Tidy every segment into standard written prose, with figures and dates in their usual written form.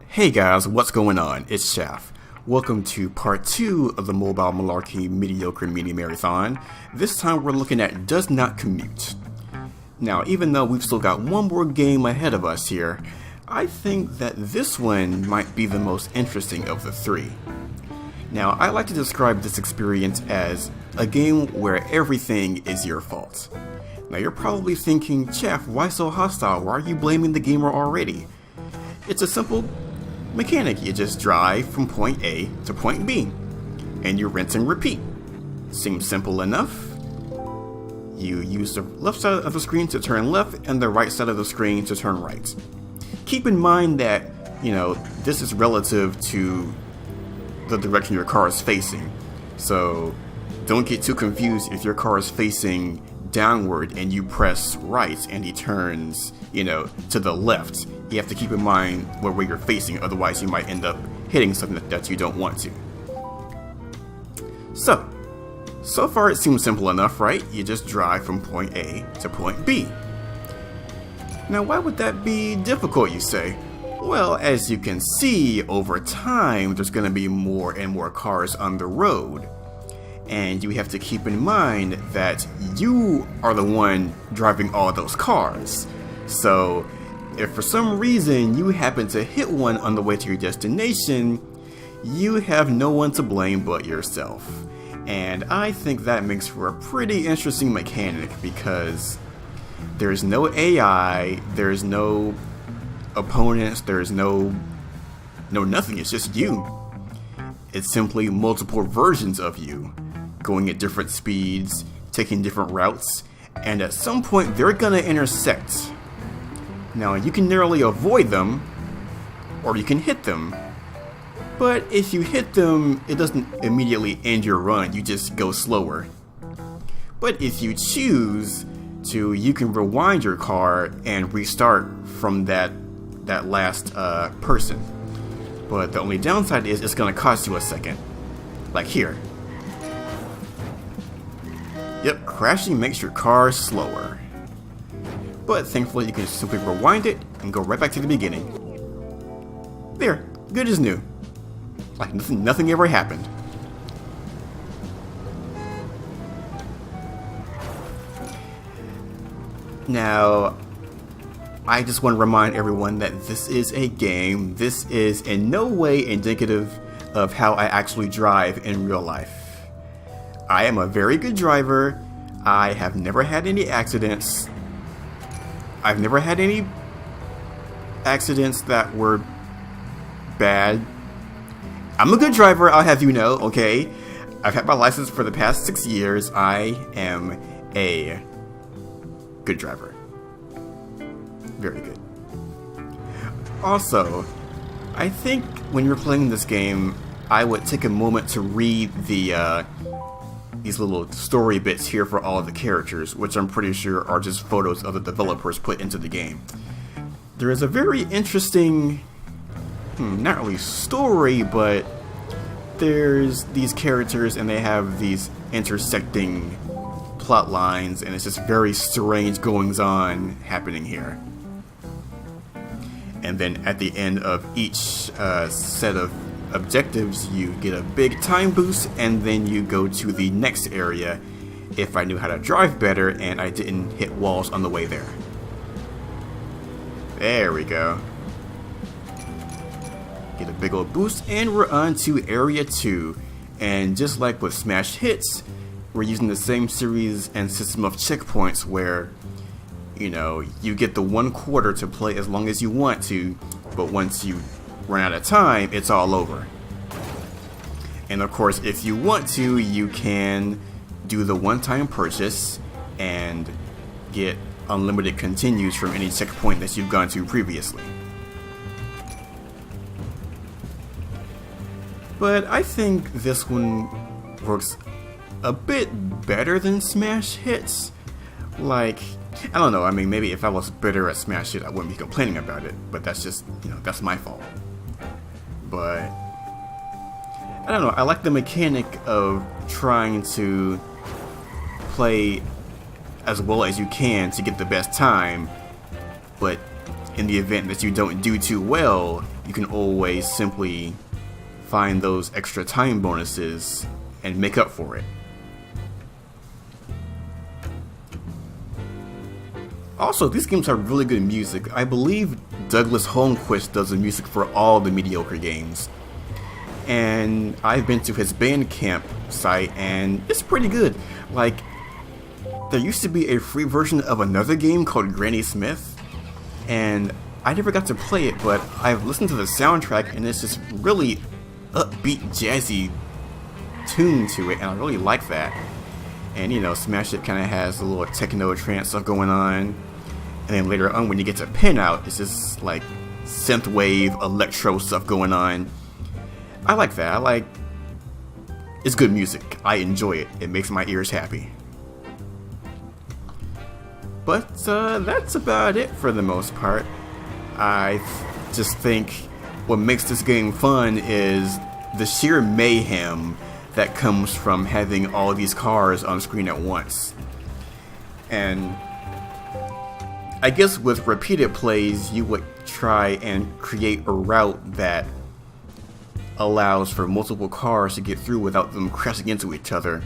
Hey guys, what's going on? It's Shaft. Welcome to part 2 of the Mobile Malarkey Mediocre Mini Marathon. This time we're looking at Does Not Commute. Now, even though we've still got one more game ahead of us here, I think that this one might be the most interesting of the three. Now, I like to describe this experience as a game where everything is your fault. Now, you're probably thinking, Shaft, why so hostile? Why are you blaming the gamer already? It's a simple mechanic. You just drive from point A to point B, and you rinse and repeat. Seems simple enough. You use the left side of the screen to turn left and the right side of the screen to turn right. Keep in mind that, this is relative to the direction your car is facing. So don't get too confused if your car is facing downward and you press right and he turns, to the left. You have to keep in mind where you're facing, otherwise you might end up hitting something that you don't want to. So far it seems simple enough, right? You just drive from point A to point B. Now, why would that be difficult, you say? Well, as you can see, over time, there's going to be more and more cars on the road. And you have to keep in mind that you are the one driving all those cars. So, if for some reason you happen to hit one on the way to your destination, you have no one to blame but yourself. And I think that makes for a pretty interesting mechanic because there's no AI, there's no opponents, there's no nothing, it's just you. It's simply multiple versions of you, going at different speeds, taking different routes, and at some point they're gonna intersect. Now, you can narrowly avoid them, or you can hit them. But if you hit them, it doesn't immediately end your run, you just go slower. But if you choose to, you can rewind your car and restart from that last person. But the only downside is it's gonna cost you a second. Like here. Yep, crashing makes your car slower. But thankfully you can simply rewind it and go right back to the beginning. There, good as new. Like nothing ever happened. Now, I just want to remind everyone that this is a game. This is in no way indicative of how I actually drive in real life. I am a very good driver. I have never had any accidents. I've never had any accidents that were bad. I'm a good driver, I'll have you know, okay? I've had my license for the past 6 years. I am a good driver. Very good. Also, I think when you're playing this game, I would take a moment to read these little story bits here for all of the characters, which I'm pretty sure are just photos of the developers put into the game. There is a very interesting, not really story, but there's these characters and they have these intersecting plot lines, and it's just very strange goings on happening here. And then at the end of each set of objectives, you get a big time boost, and then you go to the next area if I knew how to drive better and I didn't hit walls on the way there. There we go. Get a big old boost, and we're on to area 2. And just like with Smash Hits, we're using the same series and system of checkpoints where you get the 1/4 to play as long as you want to, but once you run out of time, it's all over. And of course, if you want to, you can do the one-time purchase and get unlimited continues from any checkpoint that you've gone to previously. But I think this one works a bit better than Smash Hits. Like, I don't know, I mean, maybe if I was better at Smash Hit, I wouldn't be complaining about it, but that's just, that's my fault. But I don't know, I like the mechanic of trying to play as well as you can to get the best time, but in the event that you don't do too well, you can always simply find those extra time bonuses and make up for it. Also, these games have really good music. I believe Douglas Holmquist does the music for all the mediocre games. And I've been to his Bandcamp site and it's pretty good. Like, there used to be a free version of another game called Granny Smith, and I never got to play it, but I've listened to the soundtrack and it's just really upbeat, jazzy tune to it, and I really like that. And you know, Smash It kind of has a little techno trance stuff going on, and then later on when you get to Pin Out, it's just like synthwave, electro stuff going on. I like that. It's good music. I enjoy it. It makes my ears happy. But that's about it for the most part. I just think what makes this game fun is the sheer mayhem that comes from having all these cars on screen at once. And I guess with repeated plays, you would try and create a route that allows for multiple cars to get through without them crashing into each other.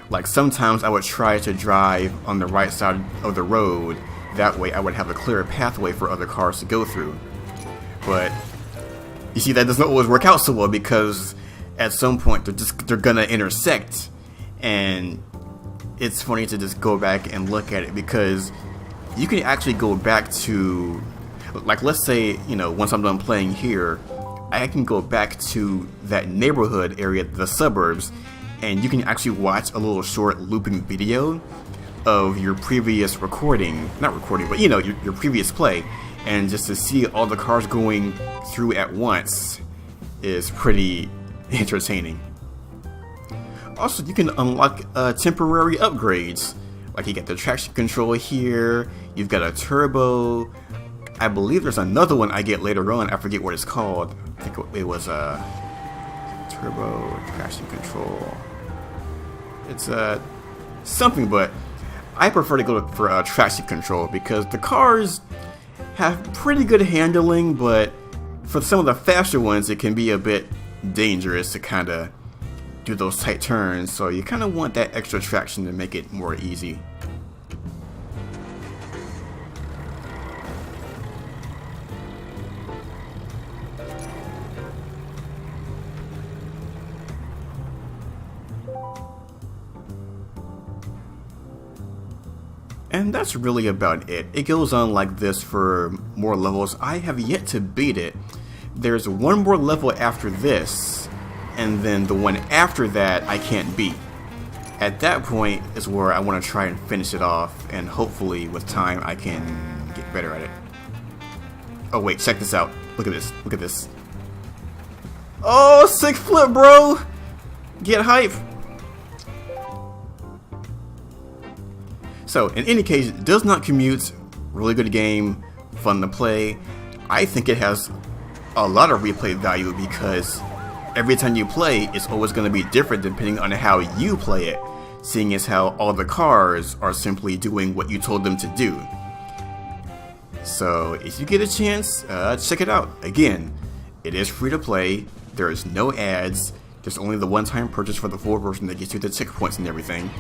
Like, sometimes I would try to drive on the right side of the road, that way I would have a clearer pathway for other cars to go through. But you see, that doesn't always work out so well, because at some point they're gonna intersect, and it's funny to just go back and look at it, because you can actually go back to, like, let's say, you know, once I'm done playing here, I can go back to that neighborhood area, the suburbs, and you can actually watch a little short looping video of your previous recording, not recording, but you know, your previous play, and just to see all the cars going through at once is pretty entertaining. Also, you can unlock temporary upgrades. Like, you get the traction control here, you've got a turbo. I believe there's another one I get later on, I forget what it's called. I think it was a turbo traction control. It's something, but I prefer to go for traction control because the cars have pretty good handling, but for some of the faster ones it can be a bit dangerous to kind of do those tight turns, so you kind of want that extra traction to make it more easy. And that's really about it. It goes on like this for more levels. I have yet to beat it. There's one more level after this, and then the one after that I can't beat. At that point is where I want to try and finish it off, and hopefully with time I can get better at it. Oh wait, check this out. Look at this. Look at this. Oh, sick flip, bro! Get hype! So, in any case, Does Not Commute, really good game, fun to play. I think it has a lot of replay value because every time you play, it's always going to be different depending on how you play it, seeing as how all the cars are simply doing what you told them to do. So, if you get a chance, check it out. Again, it is free to play, there is no ads, there's only the one-time purchase for the full version that gets you the checkpoints and everything.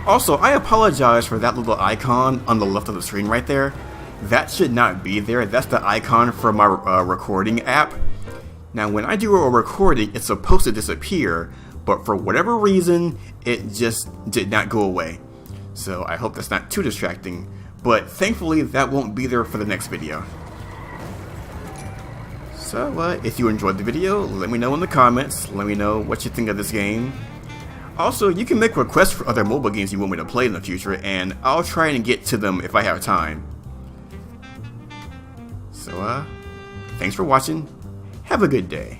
Also, I apologize for that little icon on the left of the screen right there. That should not be there. That's the icon for my recording app. Now, when I do a recording, it's supposed to disappear, but for whatever reason, it just did not go away. So I hope that's not too distracting, but thankfully that won't be there for the next video. So if you enjoyed the video, let me know in the comments. Let me know what you think of this game. Also, you can make requests for other mobile games you want me to play in the future, and I'll try and get to them if I have time. So, thanks for watching. Have a good day.